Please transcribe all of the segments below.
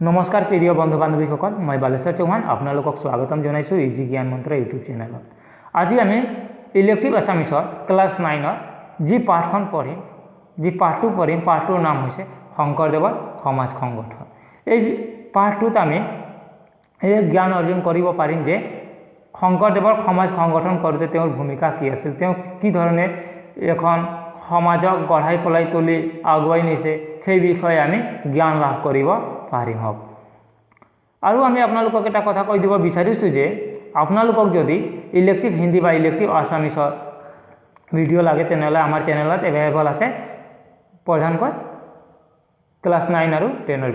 नमस्कार प्रिय बंधु बान्धवीসকল, मैं बालेश्वर चौहान आपलोक स्वागतम जनाइছোঁ इजी ज्ञान मंत्र यूट्यूब चैनल। आज आम इलेक्टिव आसामिसर क्लास 9 जी पाठखन पढ़िम, जी पाठ पढ़िम। पाठर नाम है शंकरदेवर समाज संगठन। ये पाठट आम ज्ञान अर्जन कर पारिम जे शंकरदेवर समाज संगठन करते भूमिका कि आछिल, कि धरणे एखन समाजक गढ़ाई पलाई तुली आगुवाई निছে সেই বিষয়ে আমি জ্ঞান লাভ কৰিব পাৰিম। আৰু আমি আপোনালোকক এটা কথা কৈ দিব বিচাৰিছোঁ যে আপোনালোকক যদি ইলেক্টিভ হিন্দী বা ইলেক্টিভ আছামিছৰ ভিডিঅ' লাগে তেনেহ'লে আমাৰ চেনেলত এভেইলেবল আছে প্ৰধানকৈ ক্লাছ 9 আৰু 10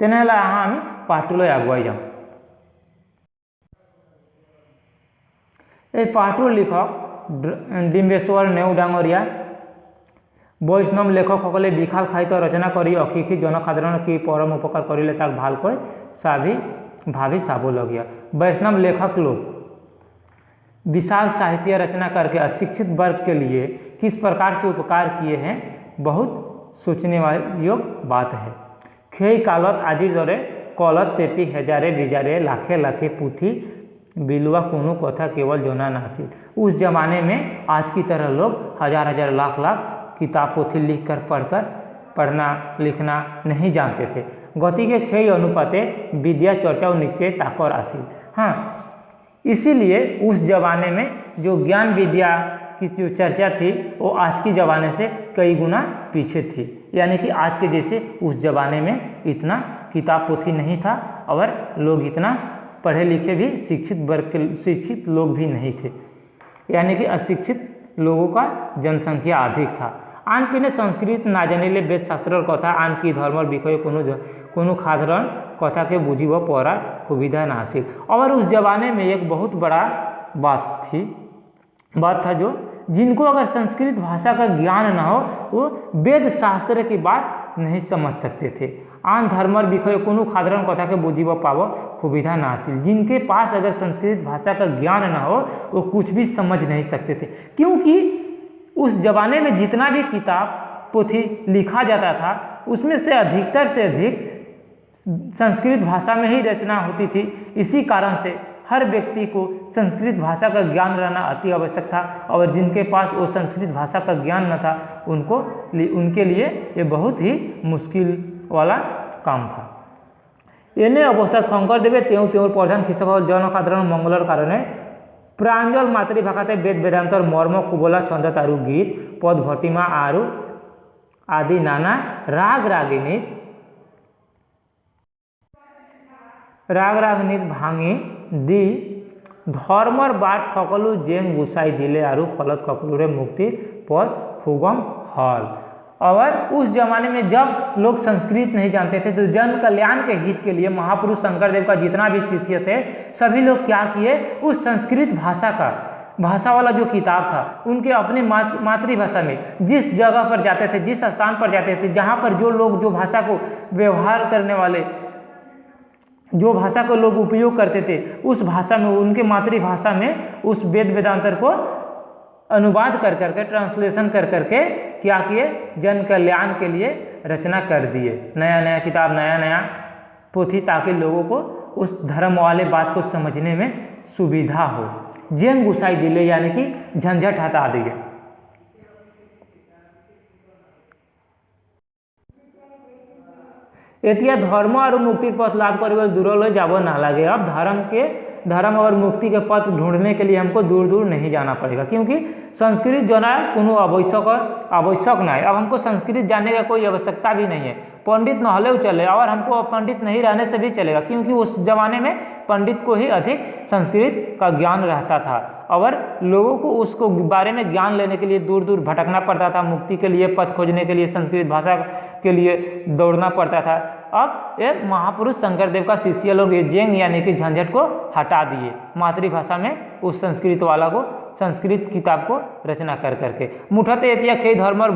তেনেহ'লে আহা আমি পাঠটোলৈ আগুৱাই যাম। এই পাঠটোৰ লিখক ডিম্বেশ্বৰ নেওগ ডাঙৰীয়া। বৈষ্ণৱ লেখকসকলে বিশাল সাহিত্য ৰচনা কৰি অশিক্ষিত জনসাধাৰণৰ কি পৰম উপকাৰ কৰিলে তাক ভালকৈ भावी चाबलगिया। वैष्णव लेखक लोग विशाल साहित्य रचना करके अशिक्षित वर्ग के लिए किस प्रकार से उपकार किए हैं, बहुत सोचने वाली योग्य बात है। खेई कालत आजिर दरे कलत चेपी हेजारे बिजारे लाखे लाखे पुथी बिलुआ कोनो कथा केवल जोना नासिल। उस जमाने में आज की तरह लोग हजार हजार लाख लाख किताब पोथी लिख कर पढ़ना लिखना नहीं जानते थे। गति के खेई अनुपाते विद्या चर्चा और नीचे ताकर आसिल। हाँ, इसीलिए उस जमाने में जो ज्ञान विद्या की जो चर्चा थी वो आज की ज़माने से कई गुना पीछे थी। यानी कि आज के जैसे उस जमाने में इतना किताब पोथी नहीं था और लोग इतना पढ़े लिखे भी शिक्षित लोग भी नहीं थे। यानी कि अशिक्षित लोगों का जनसंख्या अधिक था। आन पिने संस्कृत ना जानिले वेदशास्त्र कथा आन की धर्मर विषय कोनो साधारण कथा के बुझिब पढ़ार सुविधा ना आसिल। और उस जमाने में एक बहुत बड़ा बात था जो जिनको अगर संस्कृत भाषा का ज्ञान ना हो वो वेद शास्त्र की बात नहीं समझ सकते थे। आन धर्मर विषय कोनो साधारण कथा के बुझिब पाव सुविधा ना आसिल। जिनके पास अगर संस्कृत भाषा का ज्ञान ना हो वो कुछ भी समझ नहीं सकते थे, क्योंकि उस जमाने में जितना भी किताब पोथी लिखा जाता था उसमें से अधिकतर से अधिक संस्कृत भाषा में ही रचना होती थी। इसी कारण से हर व्यक्ति को संस्कृत भाषा का ज्ञान रहना अति आवश्यक था, और जिनके पास वो संस्कृत भाषा का ज्ञान न था उनके लिए ये बहुत ही मुश्किल वाला काम था। एने अवस्था शंकरदेवे त्योर प्रधान कृषक जनसाधारण मंगलर कारणे प्रांजल मातृभाषाते वेद वेदांतर मर्म कुबला छंद तारु गीत पद भटिमा आरु आदि नाना राग रागिनी भांगी दी धर्मर बाट सकलु जेंग गुसाई दिले आरु फलत ककलुरे मुक्ति पद सुगम हल। और उस जमाने में जब लोग संस्कृत नहीं जानते थे तो जन कल्याण के हित के लिए महापुरुष शंकरदेव का जितना भी शिष्य थे सभी लोग क्या किए, उस संस्कृत भाषा वाला जो किताब था उनके अपने मातृभाषा में जिस जगह पर जाते थे, जिस स्थान पर जाते थे, जहाँ पर जो लोग जो भाषा को व्यवहार करने वाले जो भाषा को लोग उपयोग करते थे उस भाषा में उनके मातृभाषा में उस वेद वेदांतर को अनुवाद कर करके ट्रांसलेशन कर करके क्या किए, जन कल्याण के लिए रचना कर दिए। नया नया किताब नया नया पोथी ताकि लोगों को उस धर्म वाले बात को समझने में सुविधा हो। जेंग गुसाई दिले यानी कि झंझट हटा दिए। एतिया धर्म और मुक्ति पथ लाभ कर दूर जाब ना लगे। अब धर्म और मुक्ति के पथ ढूंढने के लिए हमको दूर दूर नहीं जाना पड़ेगा, क्योंकि संस्कृत जाना कोनो आवश्यक नहीं। अब हमको संस्कृत जानने का कोई आवश्यकता भी नहीं है। पंडित न होले चले और हमको पंडित नहीं रहने से भी चलेगा, क्योंकि उस जमाने में पंडित को ही अधिक संस्कृत का ज्ञान रहता था और लोगों को उसको बारे में ज्ञान लेने के लिए दूर दूर भटकना पड़ता था। मुक्ति के लिए पथ खोजने के लिए संस्कृत भाषा के लिए दौड़ना पड़ता था। अब ये महापुरुष शंकरदेव का शिष्य लोग ये जेंग यानी कि झंझट को हटा दिए, मातृभाषा में उस संस्कृत वाला को संस्कृत किताब को रचना कर करके मुठते एतिया खे धर्मर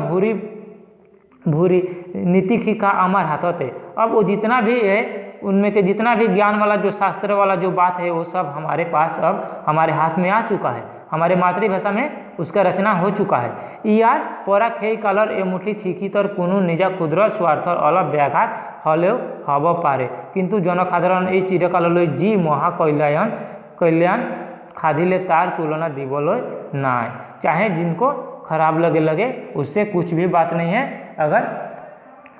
भूरी नीति खिका अमर हाथते। अब वो जितना भी है उनमें के जितना भी ज्ञान वाला जो शास्त्र वाला जो बात है वो सब हमारे पास अब हमारे हाथ में आ चुका है। हमारे मातृभाषा में उसका रचना हो चुका है। ইয়ার পরা সেই কালৰ এমুঠি শিক্ষিতৰ কোনো নিজা ক্ষুদ্ৰ স্বাৰ্থৰ অলপ ব্যাঘাত হ'লেও হ'ব পাৰে, কিন্তু জনসাধাৰণ এই চিৰকাললৈ যি কল্যাণ खादिले तार तुलना दिबोलोय नाय। चाहे जिनको खराब लगे उससे कुछ भी बात नहीं है। अगर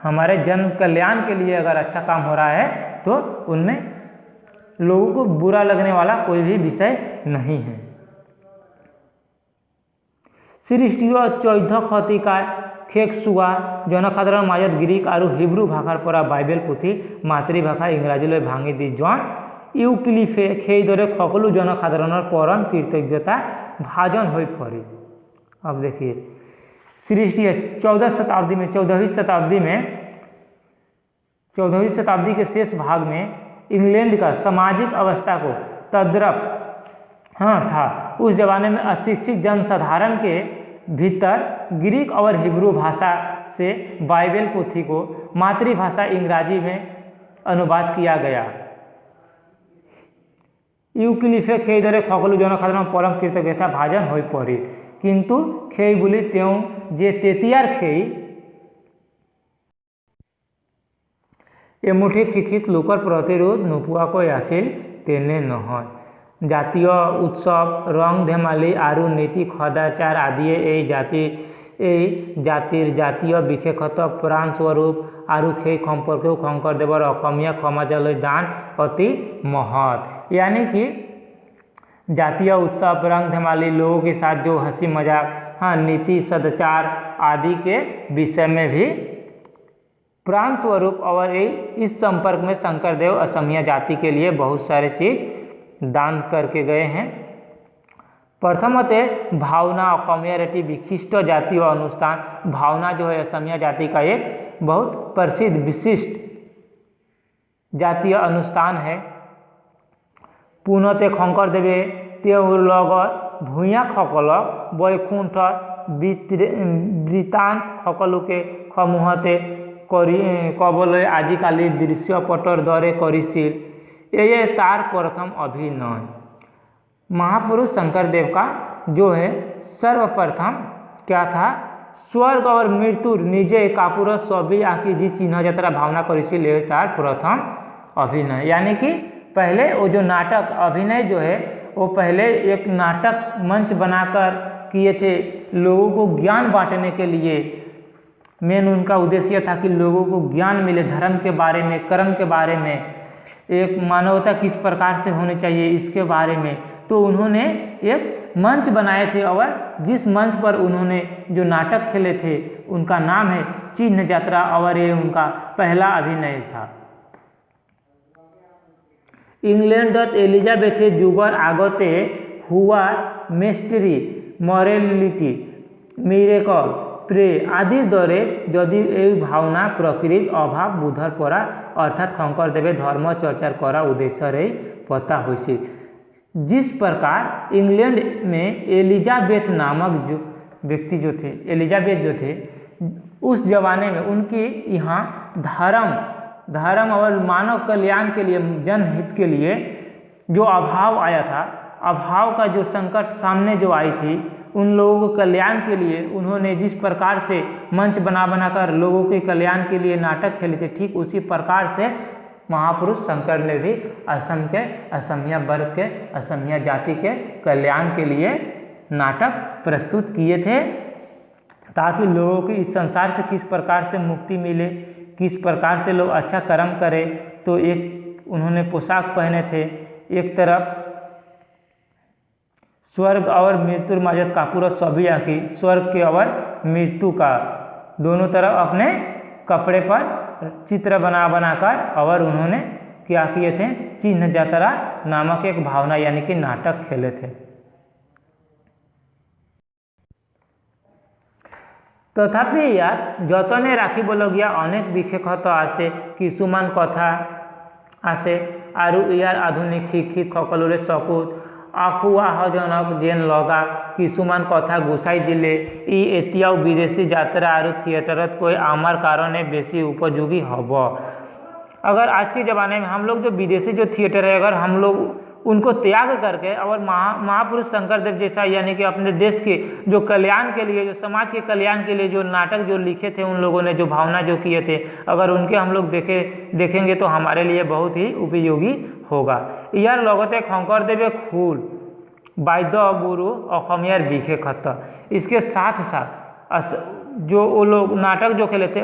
हमारे जन कल्याण के लिए अगर अच्छा काम हो रहा है तो उनमें लोगों को बुरा लगने वाला कोई भी विषय नहीं है। सृष्टि 14 शतिकार खेकसुआ जनसाधारण মাজত গ্রিক और हिब्रू भाषार परा बाइबल पुथी मातृभाषा इंग्राजीলৈ भांगी दी জন ইউক্লিফে সেইদৰে সকলো জনসাধাৰণৰ परम कृतज्ञता भाजन हो पड़े। अब देखिए सृष्टि 14वीं शताब्दी के शेष भाग में इंग्लैंड का सामाजिक अवस्था को तद्रप था। उस जमाने में अशिक्षित जनसाधारण के भीतर ग्रीक और हिब्रू भाषा से बाइबल पोथी को मातृभाषा इंग्राजी में अनुवाद किया गया। ইউক্লিফে সেইদৰে সকলো জনসাধাৰণ परम कृतज्ञता भाजन हो पड़े, किंतु সেই বুলি তেওঁ যে তেতিয়াৰ সেই এমুঠি শিক্ষিত লোকৰ প্ৰতিৰোধ নোপোৱাকৈ আছিল তেনে নহয়। জাতীয় উৎসৱ ৰং ধেমালি আৰু নীতি সদাচাৰ আদিয়ে এই জাতিৰ জাতীয় বিশেষত্ব প্ৰাণস্বৰূপ আৰু সেই সম্পৰ্কেও শংকৰদেৱৰ অসমীয়া সমাজলৈ দান অতি মহৎ। यानी कि जातीय उत्सव रंग धमाली लोगों के साथ जो हंसी मजाक नीति सदाचार आदि के विषय में भी प्राण स्वरूप और इस संपर्क में शंकरदेव असमिया जाति के लिए बहुत सारे चीज दान करके गए हैं। प्रथमते भावना असमिया रेटी विशिष्ट जातीय अनुष्ठान। भावना जो है असमिया जाति का एक बहुत प्रसिद्ध विशिष्ट जातीय अनुष्ठान है। পুনতে শংকৰদেৱে তেওঁৰ লগত ভূঞাসকলক বৈকুণ্ঠৰ বৃত্তান্ত সকলোকে সমূহতে ক'বলৈ আজিকালিৰ দৃশ্যপটৰ দৰে কৰিছিল। এয়ে तार प्रथम अभिनय। महापुरुष शंकरदेव का जो है सर्वप्रथम क्या था, स्वर्ग और मृत्यु निजे कापुर छवि आँकी जी चिन्ह यात्रा भावना কৰিছিল। ये तार प्रथम अभिनय, यानी कि पहले वो जो नाटक अभिनय जो है वो पहले एक नाटक मंच बनाकर किए थे लोगों को ज्ञान बांटने के लिए। मेन उनका उद्देश्य था कि लोगों को ज्ञान मिले धर्म के बारे में, कर्म के बारे में, एक मानवता किस प्रकार से होनी चाहिए इसके बारे में। तो उन्होंने एक मंच बनाए थे और जिस मंच पर उन्होंने जो नाटक खेले थे उनका नाम है चिन्ह यात्रा और ये उनका पहला अभिनय था। इंग्लैंडत एलिजाबेथे जुगर आगते हुआ मिस्ट्री मरेलिटी मिरेकल प्रे आदिर दरे यदि এই भावना प्रकृत अभाव बुधर परा अर्थात शंकरदेवे धर्म चर्चार करा उद्देश्य पता हुई। जिस प्रकार इंग्लैंड में एलिजाबेथ नामक जो व्यक्ति जो थे, एलिजाबेथ जो थे, उस जमाने में उनकी यहाँ धर्म और मानव कल्याण के लिए, जनहित के लिए जो अभाव आया था, अभाव का जो संकट सामने जो आई थी, उन लोगों के कल्याण के लिए उन्होंने जिस प्रकार से मंच बनाकर लोगों के कल्याण के लिए नाटक खेले थे, ठीक उसी प्रकार से महापुरुष शंकर ने भी असम के असमिया वर्ग के असमिया जाति के कल्याण के लिए नाटक प्रस्तुत किए थे, ताकि लोगों को इस संसार से किस प्रकार से मुक्ति मिले, किस प्रकार से लोग अच्छा कर्म करें। तो एक उन्होंने पोशाक पहने थे, एक तरफ स्वर्ग और मृत्यु माजत कापुर छवि आँकी, स्वर्ग के और मृत्यु का दोनों तरफ अपने कपड़े पर चित्र बनाकर और उन्होंने क्या किए थे, चिन्ह यात्रा नामक एक भावना यानी कि नाटक खेले थे। तथापि यात যতনে ৰাখিবলগীয়া অনেক বিশেষত্ব আছে, কিছুমান কথা আছে আৰু ইয়াৰ আধুনিক শিক্ষিত সকলোৰে চকুত আকুৱাহজনক যেন লগা কিছুমান কথা গুচাই দিলে ই এতিয়াও বিদেশী যাত্ৰা আৰু থিয়েটাৰতকৈ আমাৰ কাৰণে বেছি उपयोगी হ'ব। अगर आज के ज़माने में हम लोग जो विदेशी जो थिएटर है अगर हम लोग उनको त्याग करके और महापुरुष शंकरदेव जैसा यानी कि अपने देश के जो कल्याण के लिए, जो समाज के कल्याण के लिए जो नाटक जो लिखे थे उन लोगों ने, जो भावना जो किए थे, अगर उनके हम लोग देखेंगे तो हमारे लिए बहुत ही उपयोगी होगा। यार लगते शंकरदेव खूल बाद्य बुरु अखमियार बिखे खत। इसके साथ साथ जो वो लोग नाटक जो खेले थे,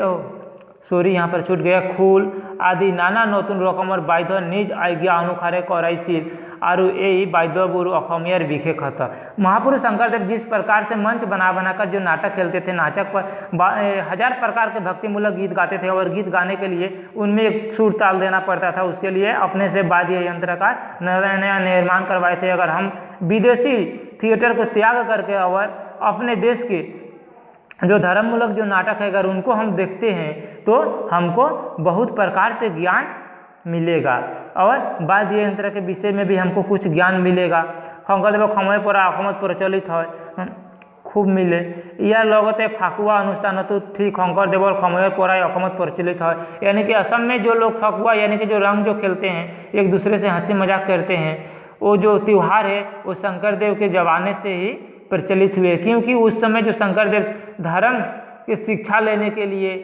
सॉरी यहाँ पर छूट गया, खूल आदि नाना नतून रकमर बाद्य निज आज्ञा अनुसारे कराइছিল और यही बाद्य बुरु अखमियार बिखे खत। महापुरुष शंकरदेव जिस प्रकार से मंच बनाकर जो नाटक खेलते थे, नाटक पर हजार प्रकार के भक्तिमूलक गीत गाते थे और गीत गाने के लिए उनमें एक सुर ताल देना पड़ता था। उसके लिए अपने से वाद्य यंत्र का नया निर्माण करवाए थे। अगर हम विदेशी थिएटर को त्याग करके और अपने देश के जो धर्ममूलक जो नाटक है अगर उनको हम देखते हैं तो हमको बहुत प्रकार से ज्ञान मिलेगा और वाद्य यंत्र के विषय में भी हमको कुछ ज्ञान मिलेगा। शंकरदेव समय पर अসমत प्रचलित है खूब मिले। यार लगते फाकुआ अनुष्ठान तो ठीक शंकरदेव और समय पर अসমत प्रचलित है, यानी कि असम में जो लोग फकुआ यानी कि जो रंग जो खेलते हैं, एक दूसरे से हंसी मजाक करते हैं, वो जो त्यौहार है वो शंकरदेव के जमाने से ही प्रचलित हुए। क्योंकि उस समय जो शंकरदेव धर्म की शिक्षा लेने के लिए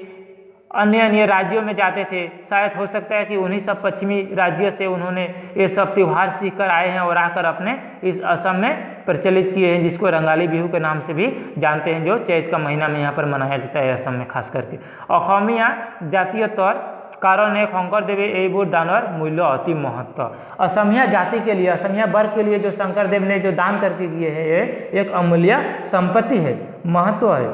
अन्य राज्यों में जाते थे, शायद हो सकता है कि उन्हीं सब पश्चिमी राज्यों से उन्होंने ये सब त्यौहार सीख कर आए हैं और आकर अपने इस असम में प्रचलित किए हैं, जिसको रंगाली बिहू के नाम से भी जानते हैं, जो चैत का महीना में यहाँ पर मनाया जाता है असम में खास करके। अखमिया जातीय तौर कारण है शंकरदेव एबोर दानर मूल्य अति महत्व। असमिया जाति के लिए, असमिया वर्ग के लिए जो शंकरदेव ने जो दान करके किए हैं ये एक अमूल्य संपत्ति है, महत्व है।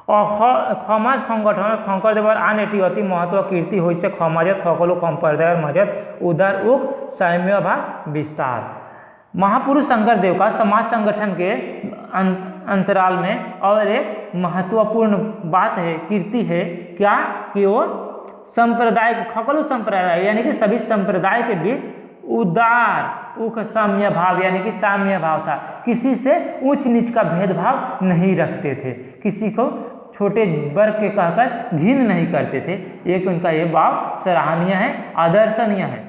समाज संगठन शंकरदेव आन एटी अति महत्व कीर्ति होइसे समाजत सकलो संप्रदायर मजत उदार उक साम्य भाव विस्तार। महापुरुष शंकरदेव का समाज संगठन के अंतराल में और एक महत्वपूर्ण बात है, कीर्ति है क्या कि वो संप्रदाय खकलु संप्रदाय यानी कि सभी संप्रदाय के बीच उदार उक साम्य भाव यानी कि साम्य भाव था। किसी से ऊंच नीच का भेदभाव नहीं रखते थे, किसी को छोटे वर्ग के कहकर घिन नहीं करते थे। एक उनका ये भाव सराहनीय है, आदर्शनीय है।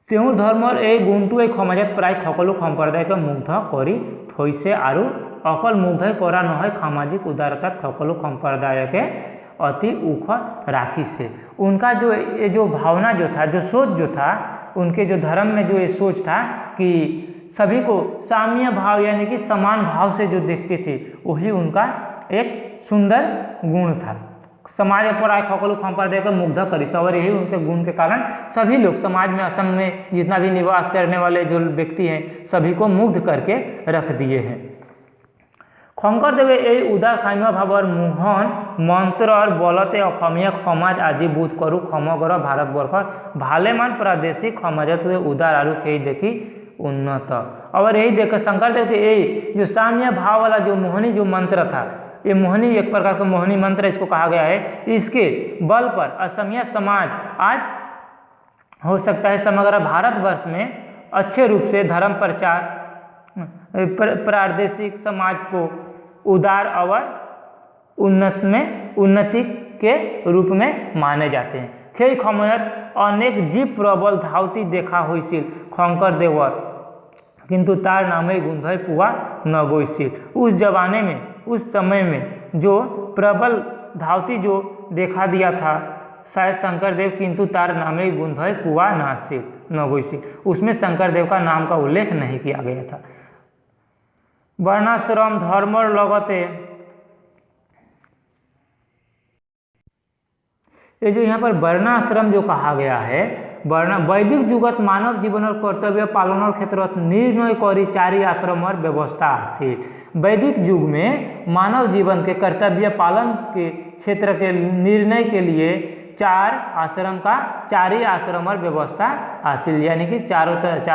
तेहु धर्मर এই গুণটোৱে সমাজত প্ৰায় সকলো সম্প্ৰদায়কে মুগ্ধ কৰি থৈছে আৰু অকল মুগ্ধই কৰা নহয়, সামাजिक उदारता সকলো সম্প্ৰদায়কে अति उख राखी से। उनका जो ये जो भावना जो था, जो सोच जो था, उनके जो धर्म में जो ये सोच था कि सभी को साम्य भाव यानी कि समान भाव से जो देखते थे, वही उनका एक सुंदर गुण था। समाज पर आए खकलु संप्रदाय को मुग्ध करी, और यही उनके गुण के कारण सभी लोग समाज में, असम में जितना भी निवास करने वाले जो व्यक्ति हैं सभी को मुग्ध करके रख दिए हैं। शंकरदेव এই উদার সাম্য ভাৱৰ মোহন মন্ত্ৰৰ বলতে অসমীয়া সমাজ আজি বোধ কৰো সমগ্ৰ ভাৰতবৰ্ষৰ ভালেমান প্ৰাদেশিক সমাজত उदार और সেই देखी उन्नत। और यही देखो शंकरदेव के यही जो साम्य भाव वाला जो मोहनी जो मंत्र था, ये मोहनी एक प्रकार का मोहनी मंत्र इसको कहा गया है, इसके बल पर असमिया समाज आज हो सकता है समग्र भारतवर्ष में अच्छे रूप से धर्म प्रचार प्रादेशिक समाज को उदार और उन्नति के रूप में माने जाते हैं। সেই সময়ত অনেক জীৱ প্রবল ধাউতি দেখা হৈছিল শংকৰদেৱৰ, किंतु तार नामे गुंधय पुआ न গৈছিল। उस जमाने में, उस समय में जो प्रबल धावती जो देखा दिया था शायद शंकरदेव, किंतु तार नामे गुंधय पुआ न গৈছিল, उसमें शंकरदेव का नाम का उल्लेख नहीं किया गया था। वर्णाश्रम धर्मर लगते ये जो यहाँ पर वर्णाश्रम जो कहा गया है, वैदिक जुगत मानव जीवन और कर्तव्य पालनर क्षेत्र निर्णय करी चारि आश्रमर व्यवस्था आसिल। वैदिक युग में मानव जीवन के कर्तव्य पालन के क्षेत्र के निर्णय के लिए चारि आश्रमर व्यवस्था हासिल, यानी कि चार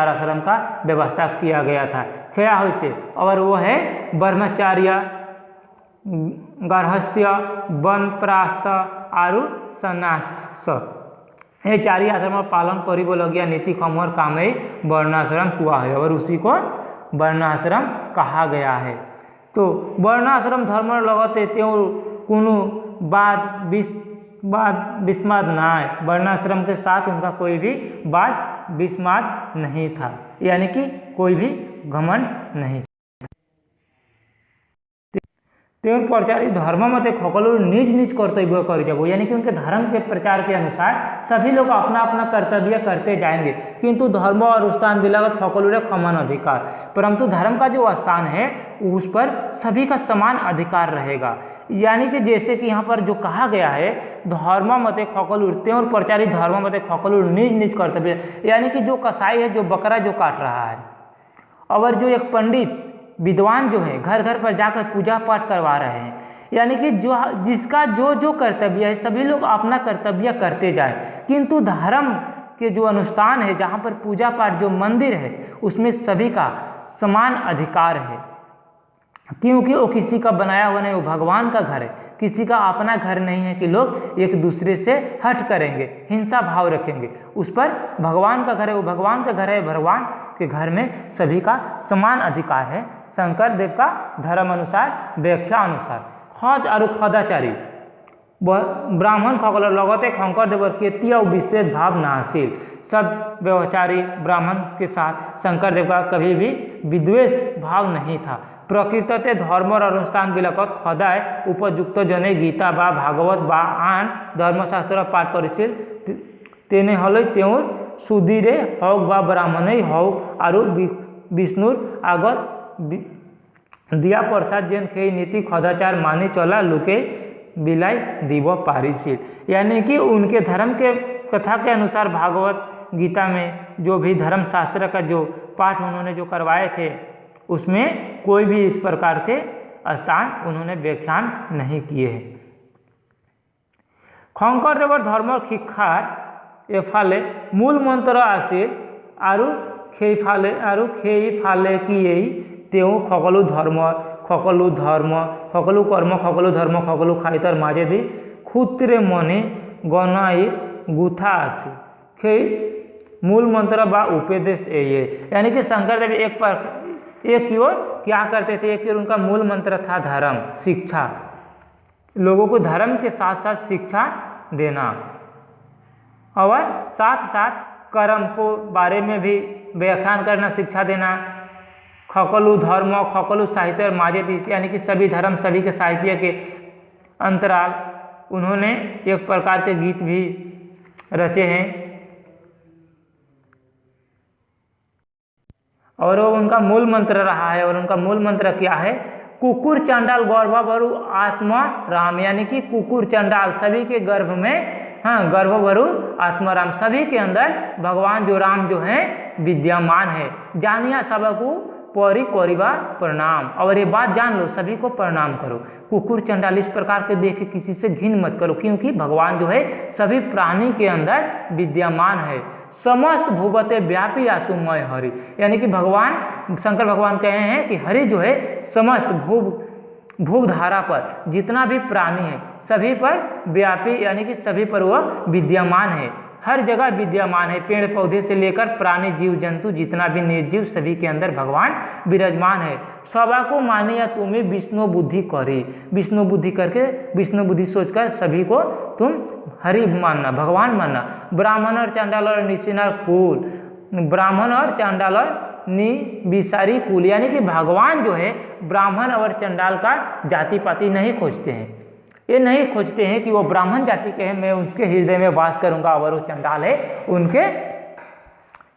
आश्रम का व्यवस्था किया गया था। क्या हो से, और वो है ब्रह्मचार्य, गार्हस्थ्य, वनप्रस्थ और सन्यास। ये चारि आश्रम पालन करिबलगिया नीति समूहर कामे वर्णाश्रम हुआ है और उसी को वर्णाश्रम कहा गया है। तो वर्णाश्रम धर्म लगते त्यो कोनो बात विस्माद ना आए, वर्णाश्रम के साथ उनका कोई भी वाद विस्माद नहीं था, यानी कि कोई भी घमंड नहीं। तेवर प्रचारी धर्म मते सकलोर निज निज कर्तव्य कर जाब, यानी कि उनके धर्म के प्रचार के अनुसार सभी लोग अपना अपना कर्तव्य करते जाएंगे, किंतु धर्म और स्थान बिलागत सकलोरे समान अधिकार, परंतु धर्म का जो स्थान है उस पर सभी का समान अधिकार रहेगा। यानी कि जैसे कि यहाँ पर जो कहा गया है धर्म मते सकलोर, तेवर प्रचारी धर्म मते सकलोर निज निज कर्तव्य, यानी कि जो कसाई है, जो बकरा जो काट रहा है, और जो एक पंडित विद्वान जो है घर घर पर जाकर पूजा पाठ करवा रहे हैं, यानी कि जो जिसका जो जो कर्तव्य है सभी लोग अपना कर्तव्य करते जाए, किंतु धर्म के जो अनुष्ठान है जहाँ पर पूजा पाठ जो मंदिर है उसमें सभी का समान अधिकार है, क्योंकि वो किसी का बनाया हुआ नहीं, वो भगवान का घर है, किसी का अपना घर नहीं है कि लोग एक दूसरे से हट करेंगे, हिंसा भाव रखेंगे। उस पर भगवान का घर है, वो भगवान का घर है, भगवान के घर में सभी का समान अधिकार है। शंकर देव का धर्म अनुसार व्याख्या अनुसार खज और खदाचारी ब्राह्मण सकलोर लगते शंकर देवर केतिया विशेष भाव नाशील, सब व्यवचारी ब्राह्मण के साथ शंकर देव का कभी भी विद्वेष भाव नहीं था। प्रकृतते धर्म अनुष्ठान बिलकत खदाय उपयुक्त जने गीता बा भागवत बा आन धर्मशास्त्र पाठ करिছিল, तेने हल तेवर सुधीरे हक बा ब्राह्मणई हक और विष्णुर आगत दिया प्रसाद जेन खेई नीति खदाचार मानी चला लुके बिलाई दीव पारिशील, यानी कि उनके धर्म के कथा के अनुसार भागवत गीता में जो भी धर्म शास्त्र का जो पाठ उन्होंने जो करवाए थे उसमें कोई भी इस प्रकार के स्थान उन्होंने व्याख्यान नहीं किए हैं। शंकर देवर धर्म शिक्षार एफाले मूल मंत्र आसिल और खेई फाले कि तेऊ सकलो धर्म सकलो कर्म सकलो धर्म सकलो खाइतर माजे दी क्षुत्रे मने गणाइर गुथा आसी खेई मूल मंत्र बा उपदेश ये, यानी कि शंकर देव एक की ओर क्या करते थे, एक की ओर उनका मूल मंत्र था धर्म शिक्षा, लोगों को धर्म के साथ साथ शिक्षा देना और साथ साथ कर्म को बारे में भी व्याख्यान करना, शिक्षा देना। सकलो धर्म सकलो साहित्य माजे, यानी कि सभी धर्म सभी के साहित्य के अंतराल उन्होंने एक प्रकार के गीत भी रचे हैं और वो उनका मूल मंत्र रहा है। और उनका मूल मंत्र क्या है? कुकुर चंडाल गर्भवरु आत्मा राम, यानी कि कुकुर चंडाल सभी के गर्भ में, हाँ, गर्भवरु आत्मा राम, सभी के अंदर भगवान जो राम जो है विद्यमान है। जानिया सबको परी करिबा प्रणाम, और ये बात जान लो सभी को प्रणाम करो। कुकुर चंडाल इस प्रकार के देख के किसी से घिन मत करो, क्योंकि भगवान जो है सभी प्राणी के अंदर विद्यमान है। समस्त भूवते व्यापी आसुमय हरि, यानी कि भगवान शंकर भगवान कहे हैं कि हरि जो है समस्त भूधारा पर जितना भी प्राणी है सभी पर व्यापी, यानी कि सभी पर वह विद्यमान है, हर जगह विद्यमान है। पेड़ पौधे से लेकर प्राणी जीव जंतु जितना भी निर्जीव सभी के अंदर भगवान विराजमान है। सभा को मानिया तुम्हें विष्णु बुद्धि करी, विष्णु बुद्धि करके विष्णु बुद्धि सोचकर सभी को तुम हरि मानना, भगवान मानना। ब्राह्मण और चांडाल और निशिनार कुल, ब्राह्मण और चांडाल और निविसारी कुल, यानी कि भगवान जो है ब्राह्मण और चंडाल का जाति पाति नहीं खोजते हैं। ये नहीं खोजते हैं कि वो ब्राह्मण जाति के हैं मैं उसके हृदय में वास करूंगा, और वो चंडाल है उनके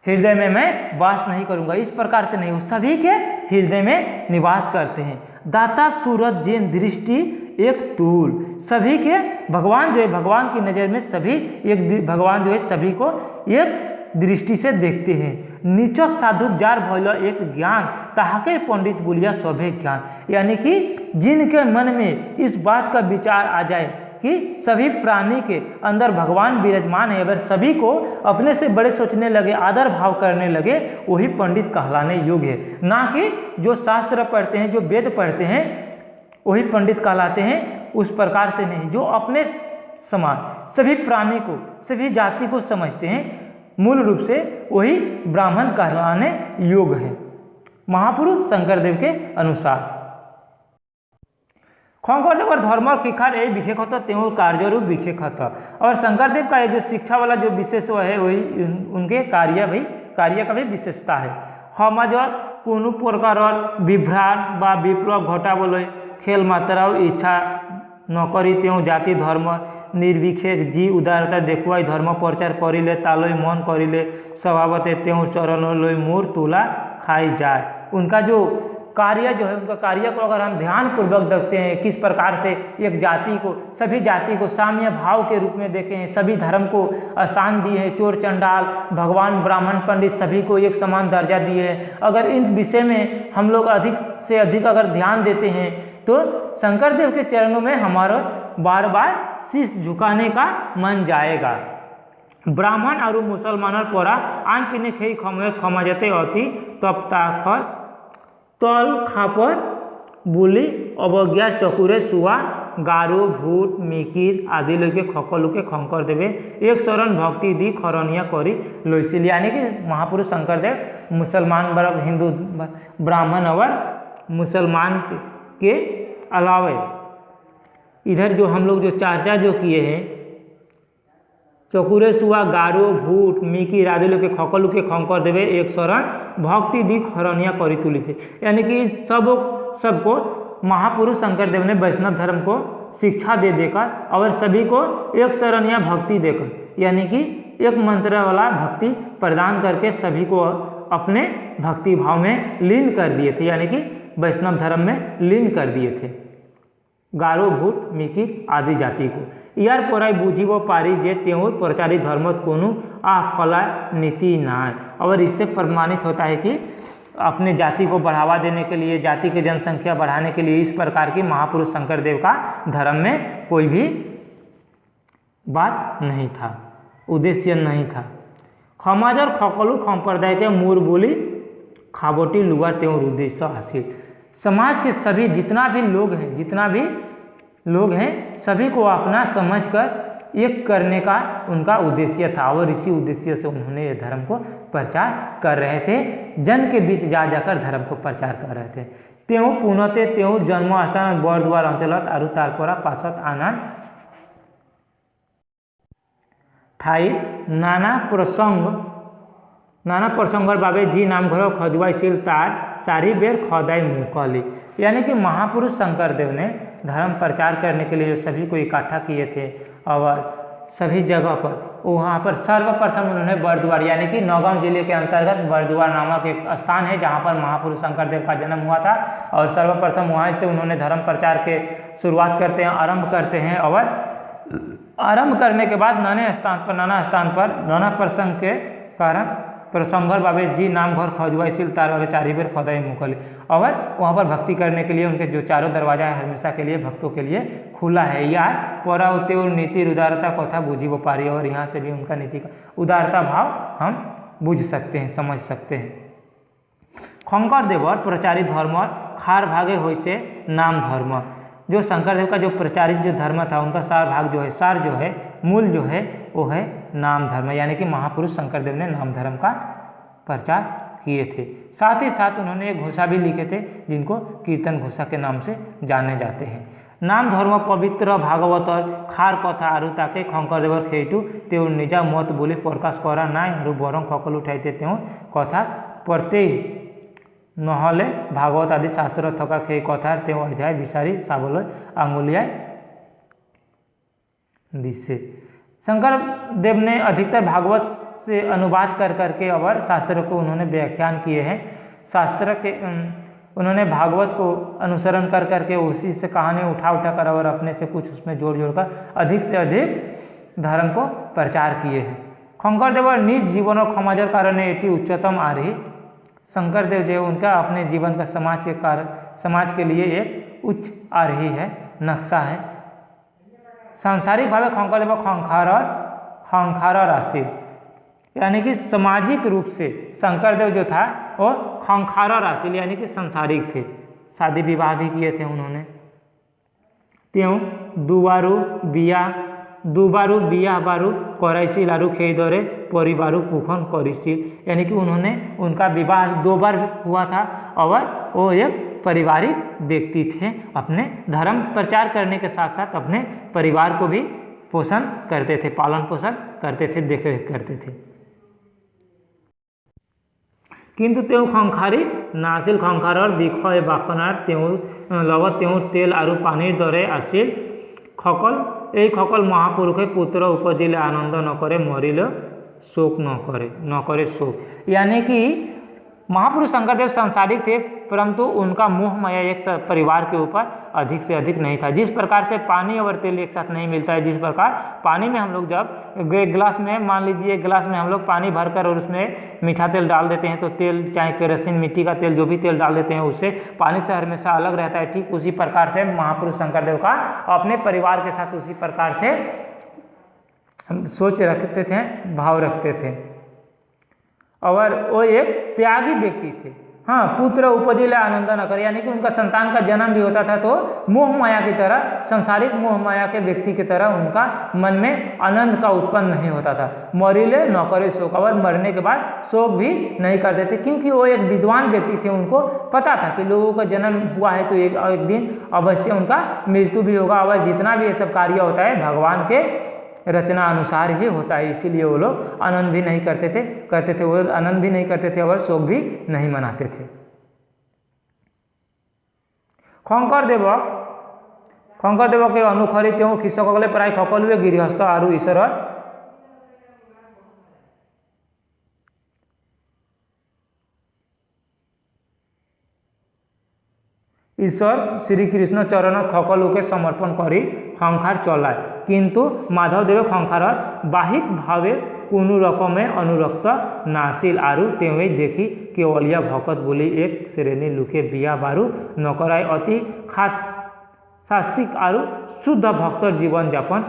हृदय में मैं वास नहीं करूंगा, इस प्रकार से नहीं, वो सभी के हृदय में निवास करते हैं। दाता सूरज जिन दृष्टि एक तूल, सभी के भगवान जो है भगवान की नज़र में सभी एक, भगवान जो है सभी को एक दृष्टि से देखते हैं। नीचो साधु जार भइल एक ज्ञान ताहाके पंडित बोलिया सभे ज्ञान, यानी कि जिनके मन में इस बात का विचार आ जाए कि सभी प्राणी के अंदर भगवान विराजमान है, अगर सभी को अपने से बड़े सोचने लगे, आदर भाव करने लगे, वही पंडित कहलाने योग्य है। ना कि जो शास्त्र पढ़ते हैं, जो वेद पढ़ते हैं, वही पंडित कहलाते हैं, उस प्रकार से नहीं। जो अपने समान सभी प्राणी को, सभी जाति को समझते हैं, मूल रूप से वही ब्राह्मण कहलाने योग्य है महापुरुष शंकरदेव के अनुसार। शंकरदेव धर्म शिक्षार ये विशेषत त्यों कार्यरू विशेषत और शंकरदेव का ये जो शिक्षा वाला जो विशेष है वही उनके कार्य का भी विशेषता है। समाजत कोनो प्रकार विभ्राट बा विप्लव घटाबले खेल मात्राओ इच्छा नकरी त्यों जाति धर्म निर्विशेष जी उदारता देखुआई धर्म प्रचार करिले तालय मन करिले स्वभावते त्यों चरण लय मोर तुला खाई जाए। उनका जो कार्य जो है उनका कार्य को अगर हम ध्यान पूर्वक देखते हैं किस प्रकार से एक जाति को सभी जाति को साम्य भाव के रूप में देखे हैं, सभी धर्म को स्थान दिए हैं, चोर चंडाल भगवान ब्राह्मण पंडित सभी को एक समान दर्जा दिए हैं। अगर इन विषय में हम लोग अधिक से अधिक अगर ध्यान देते हैं तो शंकरदेव के चरणों में हमारा बार बार शीश झुकाने का मन जाएगा। ब्राह्मण और मुसलमान पोरा आन पीने खेई खमयत खमाजते अति तप्ताखर तल खापर বুলি অবজ্ঞার চকুরে শুয়া গারো ভূত মিকির আদি লোকে সকলোকে শংকৰদেৱে एक शरण भक्ति दी खरनिया करी लैसिल। यानी कि महापुरुष शंकरदेव मुसलमान वर्ग हिंदू ब्राह्मण और मुसलमान के अलावे इधर जो हम लोग जो चर्चा जो किए हैं चकुरे सुआ गारो भूट मिकी आदि लोग के खकलू के शंकरदेव एक शरण भक्ति दी खरनिया करी तुली से। यानी कि सबको महापुरुष शंकरदेव ने वैष्णव धर्म को शिक्षा दे देकर और सभी को एक शरण या भक्ति देकर यानी कि एक मंत्र वाला भक्ति प्रदान करके सभी को अपने भक्ति भाव में लीन कर दिए थे, यानी कि वैष्णव धर्म में लीन कर दिए थे गारो भूट मिकी आदि जाति को। यार पराय बुझिब पारी जे त्यों प्रचारित धर्मत कोनो आफला नीति ना। और इससे प्रमाणित होता है कि अपने जाति को बढ़ावा देने के लिए जाति की जनसंख्या बढ़ाने के लिए इस प्रकार की महापुरुष शंकरदेव का धर्म में कोई भी बात नहीं था, उद्देश्य नहीं था। समाजर खकलू संप्रदाय के मूर बोली खाबोटी लुगार त्यों उद्देश्य हासिल। समाज के सभी जितना भी लोग हैं सभी को अपना समझकर एक करने का उनका उद्देश्य था और इसी उद्देश्य से उन्होंने ये धर्म को प्रचार कर रहे थे, जन के बीच जा जाकर धर्म को प्रचार कर रहे थे। त्यों पुनते त्यों जन्म स्थान बरद्वार अंचलत और तारपरा पासत आनंद ठाई नाना प्रसंगर बाबे जी नाम घर खजुआईशील तार सारी बेर खदाई मुकली। यानी कि महापुरुष शंकरदेव ने धर्म प्रचार करने के लिए जो सभी को इकट्ठा किए थे और सभी जगह पर वहाँ पर सर्वप्रथम उन्होंने बरद्वार यानी कि नौगांव जिले के अंतर्गत बरद्वार नामक एक स्थान है जहाँ पर महापुरुष शंकरदेव का जन्म हुआ था और सर्वप्रथम वहाँ से उन्होंने धर्म प्रचार के शुरुआत करते हैं, आरंभ करते हैं और आरंभ करने के बाद नाना स्थान पर नाना प्रसंग के कारण प्रसंगर बाबे जी नाम घर खजुआईशील तार बाबे चारी बेर खदाई मुकली। और वहाँ पर भक्ति करने के लिए उनके जो चारों दरवाजा है हमेशा के लिए भक्तों के लिए खुला है। यार परा होते और नीति उदारता कथा बुझी वो पारी और यहाँ से भी उनका नीति का उदारता भाव हम बुझ सकते हैं, समझ सकते हैं। शंकरदेव प्रचारित धर्म खार भागे हो से नाम धर्म। जो शंकरदेव का जो प्रचारित जो धर्म था उनका सार जो है मूल जो है वो है नाम धर्म। यानी कि महापुरुष शंकरदेव ने नाम धर्म का प्रचार किए थे। साथ ही साथ उन्होंने एक घोषा भी लिखे थे जिनको कीर्तन घोषा के नाम से जाने जाते हैं। नाम धर्म पवित्र भागवत खार कथा आरु ताके शंकरदेव खेटू तेउ निजा मत बोली प्रकाश करा नाय और बरং सकल उठाइते तेउ कथा प्रत्यय নহলে भागवत आदि शास्त्र थका खे कथार तेउ अध्याय विचारी साबल आंगुलियाय दिसे। शंकर देव ने अधिकतर भागवत से अनुवाद कर करके और शास्त्र को उन्होंने व्याख्यान किए हैं। शास्त्र के उन्होंने भागवत को अनुसरण कर करके उसी से कहानी उठा कर और अपने से कुछ उसमें जोड़ कर अधिक से अधिक धर्म को प्रचार किए हैं। शंकरदेव निज जीवन और समाजर कारण एटी उच्चतम आ रही। शंकरदेव जो उनका अपने जीवन का समाज के लिए एक उच्च आ रही है नक्शा है। सांसारिक भावे शंकरदेव खंखार राशि यानी कि सामाजिक रूप से शंकरदेव जो था वो खंखार राशि यानी कि संसारिक थे। शादी विवाह भी किए थे उन्होंने। त्यों दुबारू बिया बारू कराइशील आरु खेई दरे परिवारू पुखन करिशील। यानी कि उन्होंने उनका विवाह 2 बार हुआ था और वो एक पारिवारिक व्यक्ति थे, अपने धर्म प्रचार करने के साथ साथ अपने परिवार को भी पोषण करते थे, पालन पोषण करते थे, देख रेख करते थे। কিন্তু তেওঁ সংসাৰী নাছিল, সংসাৰৰ বিষয় বাসনাৰ তেওঁৰ লগত তেওঁৰ তেল আৰু পানীৰ দৰে আছিল। এই সকল মহাপুৰুষে পুত্ৰ উপজিলে আনন্দ নকৰে, मरिले शोक नकरे शोक। यानी कि महापुरुष शंकरदेव सांसारिक थे, परंतु उनका मोह माया एक परिवार के ऊपर अधिक से अधिक नहीं था। जिस प्रकार से पानी और तेल एक साथ नहीं मिलता है, जिस प्रकार पानी में हम लोग जब एक गिलास में, मान लीजिए एक गिलास में हम लोग पानी भरकर और उसमें मीठा तेल डाल देते हैं, तो तेल चाहे केरोसिन, मिट्टी का तेल, जो भी तेल डाल देते हैं उससे पानी से हमेशा अलग रहता है। ठीक उसी प्रकार से महापुरुष शंकरदेव का अपने परिवार के साथ उसी प्रकार से सोच रखते थे, भाव रखते थे। और वो एक त्यागी व्यक्ति थे। हाँ, पुत्र उपजिले आनंद न करे, यानी कि उनका संतान का जन्म भी होता था तो मोह माया की तरह, सांसारिक मोह माया के व्यक्ति की तरह उनका मन में आनंद का उत्पन्न नहीं होता था। मरिले न करे शोक, और मरने के बाद शोक भी नहीं करते थे, क्योंकि वो एक विद्वान व्यक्ति थे। उनको पता था कि लोगों का जन्म हुआ है तो एक दिन अवश्य उनका मृत्यु भी होगा, और जितना भी ये सब कार्य होता है भगवान के रचना अनुसार ही होता है। इसीलिए वो लोग आनंद भी नहीं करते थे, वो आनंद भी नहीं करते थे और शोक भी नहीं मनाते थे। शंकरदेव के अनुखरी तेऊ कृषकসকলে प्राय सकलोवे गृहस्थ और ईश्वर श्रीकृष्ण चरणत सकलोके समर्पण करी संसार चलाय, किंतु माधवदेव संसारत बाहिक भावे कोनो रकमे अनुरक्त नासिल आरु तेवे देखी केवलिया भकत बोली एक श्रेणी लोके बिया बारू नकराय अति शास्त्रिक आरु शुद्ध भक्तर जीवन यापन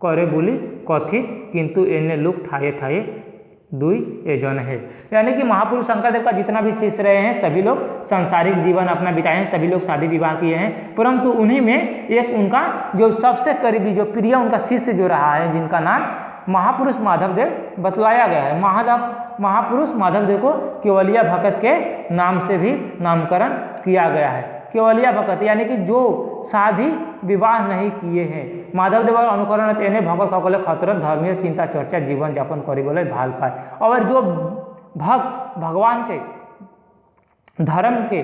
करे बोली कथित, किंतु एने लोग ठाए ठाए दुई एजन है। यानी कि महापुरुष शंकरदेव का जितना भी शिष्य रहे हैं सभी लोग सांसारिक जीवन अपना बिताए हैं, सभी लोग शादी विवाह किए हैं, परंतु उन्हीं में एक उनका जो सबसे करीबी, जो प्रिय उनका शिष्य जो रहा है, जिनका नाम महापुरुष माधवदेव बतलाया गया है। महापुरुष माधवदेव को केवलिया भगत के नाम से भी नामकरण किया गया है। केवलिया भगत यानी कि जो शादी विवाह नहीं किए हैं। माधवदेव अनुकरण एने भगत सकले खतर धर्मीय चिंता चर्चा जीवन यापन करे भाल पाए, और जो भक्त भगवान के धर्म के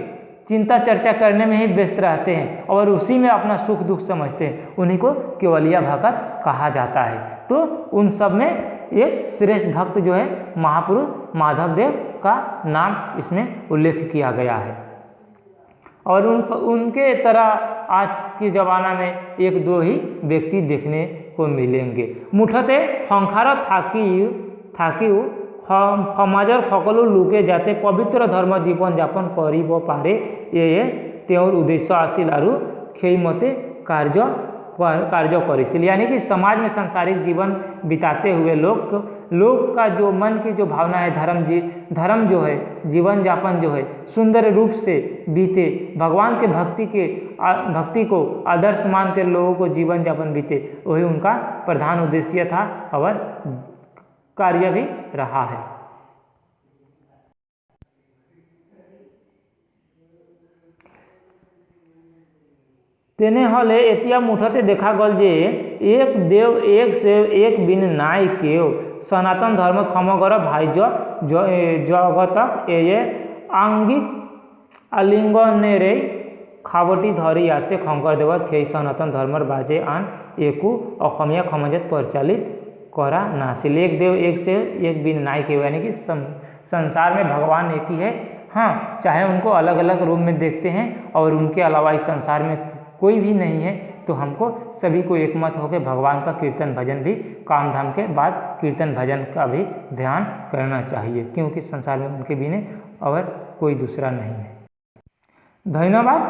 चिंता चर्चा करने में ही व्यस्त रहते हैं और उसी में अपना सुख दुख समझते हैं, उन्हीं को केवलिया भगत कहा जाता है। तो उन सब में एक श्रेष्ठ भक्त जो है महापुरुष माधवदेव का नाम इसमें उल्लेख किया गया है। और उनके तरह आज के ज़माना में एक दो ही व्यक्ति देखने को मिलेंगे। मुठते संसार থাকিও সমাজৰ সকলো লোকে যাতে পবিত্ৰ ধৰ্ম জীৱন যাপন কৰিব পাৰে, এয়ে তেওঁৰ উদ্দেশ্য আছিল আৰু সেইমতে कार्य करिছিল। यानी कि समाज में सांसारिक जीवन बिताते हुए लोग का जो मन की जो भावना है, धर्म जो है, जीवन यापन जो है सुंदर रूप से बीते, भगवान के भक्ति को आदर्श मान के लोगों को जीवन यापन बीते, वही उनका प्रधान उद्देश्य था और कार्य भी रहा है। तेने हले एतिया मुठते देखा गल जे एक देव एक से एक बिन नाय केव सनातन धर्म समग्र भाइज जगतक ये आंगिक आलिंगनेरे खावटी धरी आसे शंकरदेवर সেই सनातन धर्मर बाजे आन एकू अखमिया समाजत प्रचलित करा नासिल। एक देव एक से एक बिन नाय केव, यानी कि संसार में भगवान एक ही है। हाँ, चाहे उनको अलग अलग रूप में देखते हैं और उनके अलावा इस संसार में कोई भी नहीं है, तो हमको सभी को एकमत होकर भगवान का कीर्तन भजन भी, काम धाम के बाद कीर्तन भजन का भी ध्यान करना चाहिए, क्योंकि संसार में उनके बिना और कोई दूसरा नहीं है। धन्यवाद।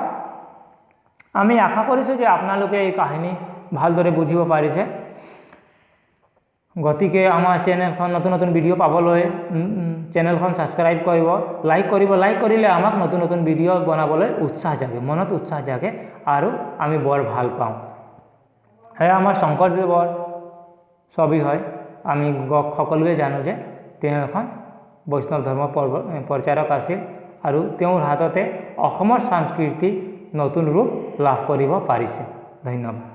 আমি আশা কৰিছোঁ যে আপোনালোকে এই কাহিনী ভালদৰে বুজিব পাৰিছে। গতিকে আমাৰ চেনেলখন নতুন নতুন ভিডিঅ' পাবলৈ চেনেলখন ছাবস্ক্ৰাইব কৰিব, লাইক কৰিব। লাইক কৰিলে আমাক নতুন নতুন ভিডিঅ' বনাবলৈ উৎসাহ জাগে, মনত উৎসাহ জাগে আৰু আমি বৰ ভাল পাওঁ। সেয়া আমাৰ শংকৰদেৱৰ ছবি হয়। আমি সকলোৱে জানো যে তেওঁ এখন বৈষ্ণৱ ধৰ্মৰ প্ৰচাৰক আছিল আৰু তেওঁৰ হাততে অসমৰ সংস্কৃতি নতুন ৰূপ লাভ কৰিব পাৰিছে। ধন্যবাদ।